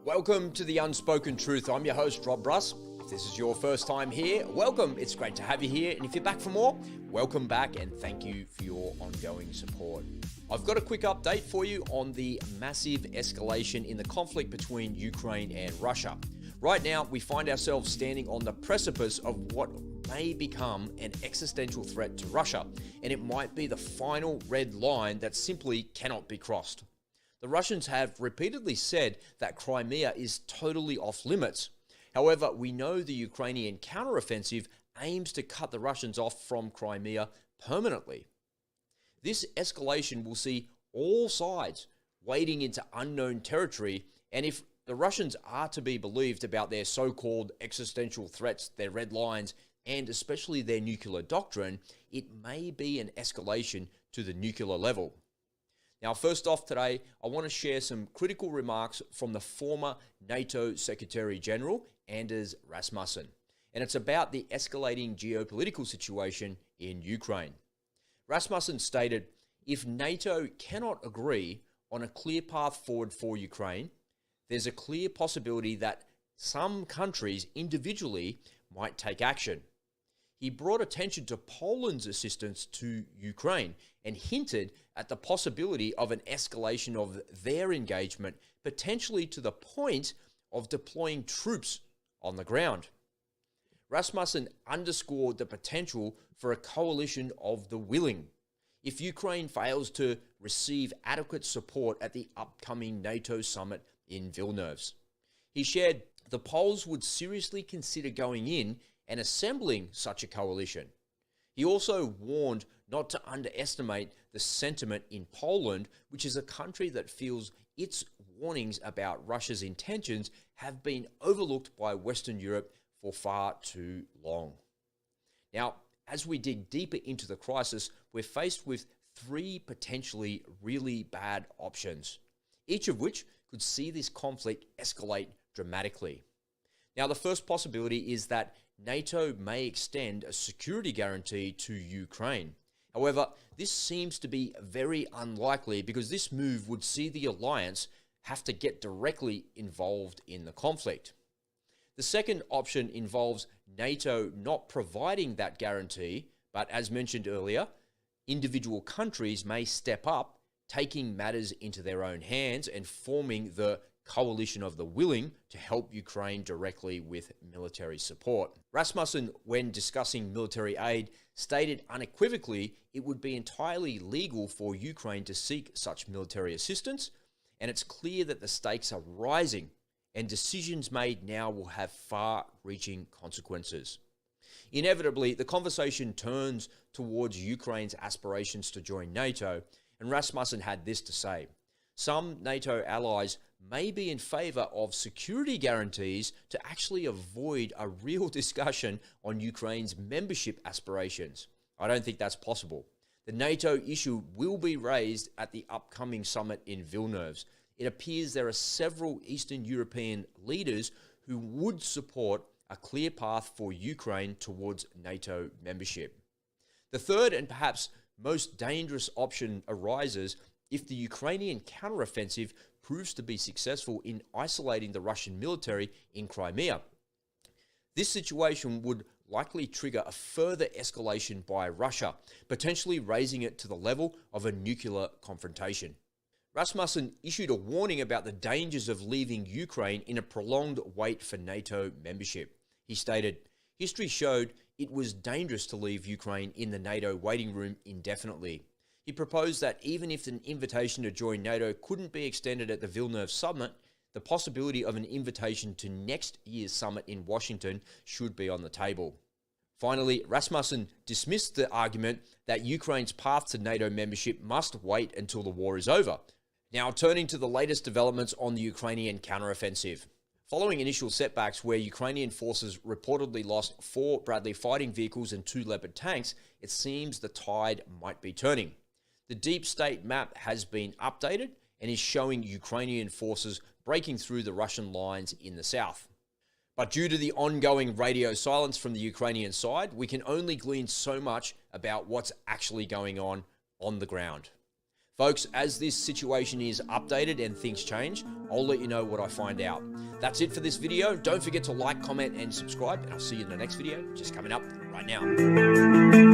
Welcome to the Unspoken Truth. I'm your host, Rob Bruss. If this is your first time here, welcome. It's great to have you here. And if you're back for more, welcome back and thank you for your ongoing support. I've got a quick update for you on the massive escalation in the conflict between Ukraine and Russia. Right now, we find ourselves standing on the precipice of what may become an existential threat to Russia, and it might be the final red line that simply cannot be crossed. The Russians have repeatedly said that Crimea is totally off limits. However, we know the Ukrainian counteroffensive aims to cut the Russians off from Crimea permanently. This escalation will see all sides wading into unknown territory, and if the Russians are to be believed about their so-called existential threats, their red lines, and especially their nuclear doctrine, it may be an escalation to the nuclear level. Now, first off today, I want to share some critical remarks from the former NATO Secretary General, Anders Rasmussen, and it's about the escalating geopolitical situation in Ukraine. Rasmussen stated, if NATO cannot agree on a clear path forward for Ukraine, there's a clear possibility that some countries individually might take action. He brought attention to Poland's assistance to Ukraine and hinted at the possibility of an escalation of their engagement, potentially to the point of deploying troops on the ground. Rasmussen underscored the potential for a coalition of the willing if Ukraine fails to receive adequate support at the upcoming NATO summit in Vilnius. He shared the Poles would seriously consider going in and assembling such a coalition. He also warned not to underestimate the sentiment in Poland, which is a country that feels its warnings about Russia's intentions have been overlooked by Western Europe for far too long. Now, as we dig deeper into the crisis, we're faced with three potentially really bad options, each of which could see this conflict escalate dramatically. Now, the first possibility is that NATO may extend a security guarantee to Ukraine. However, this seems to be very unlikely because this move would see the alliance have to get directly involved in the conflict. The second option involves NATO not providing that guarantee, but as mentioned earlier, individual countries may step up, taking matters into their own hands and forming the coalition of the willing to help Ukraine directly with military support. Rasmussen, when discussing military aid, stated unequivocally it would be entirely legal for Ukraine to seek such military assistance, and it's clear that the stakes are rising and decisions made now will have far-reaching consequences. Inevitably, the conversation turns towards Ukraine's aspirations to join NATO, and Rasmussen had this to say. Some NATO allies may be in favor of security guarantees to actually avoid a real discussion on Ukraine's membership aspirations. I don't think that's possible. The NATO issue will be raised at the upcoming summit in Vilnius. It appears there are several Eastern European leaders who would support a clear path for Ukraine towards NATO membership. The third and perhaps most dangerous option arises if the Ukrainian counteroffensive proves to be successful in isolating the Russian military in Crimea. This situation would likely trigger a further escalation by Russia, potentially raising it to the level of a nuclear confrontation. Rasmussen issued a warning about the dangers of leaving Ukraine in a prolonged wait for NATO membership. He stated, "History showed it was dangerous to leave Ukraine in the NATO waiting room indefinitely." He proposed that even if an invitation to join NATO couldn't be extended at the Vilnius summit, the possibility of an invitation to next year's summit in Washington should be on the table. Finally, Rasmussen dismissed the argument that Ukraine's path to NATO membership must wait until the war is over. Now, turning to the latest developments on the Ukrainian counteroffensive. Following initial setbacks where Ukrainian forces reportedly lost 4 Bradley fighting vehicles and 2 Leopard tanks, it seems the tide might be turning. The deep state map has been updated and is showing Ukrainian forces breaking through the Russian lines in the south. But due to the ongoing radio silence from the Ukrainian side, we can only glean so much about what's actually going on the ground. Folks, as this situation is updated and things change, I'll let you know what I find out. That's it for this video. Don't forget to like, comment, and subscribe, and I'll see you in the next video, just coming up right now.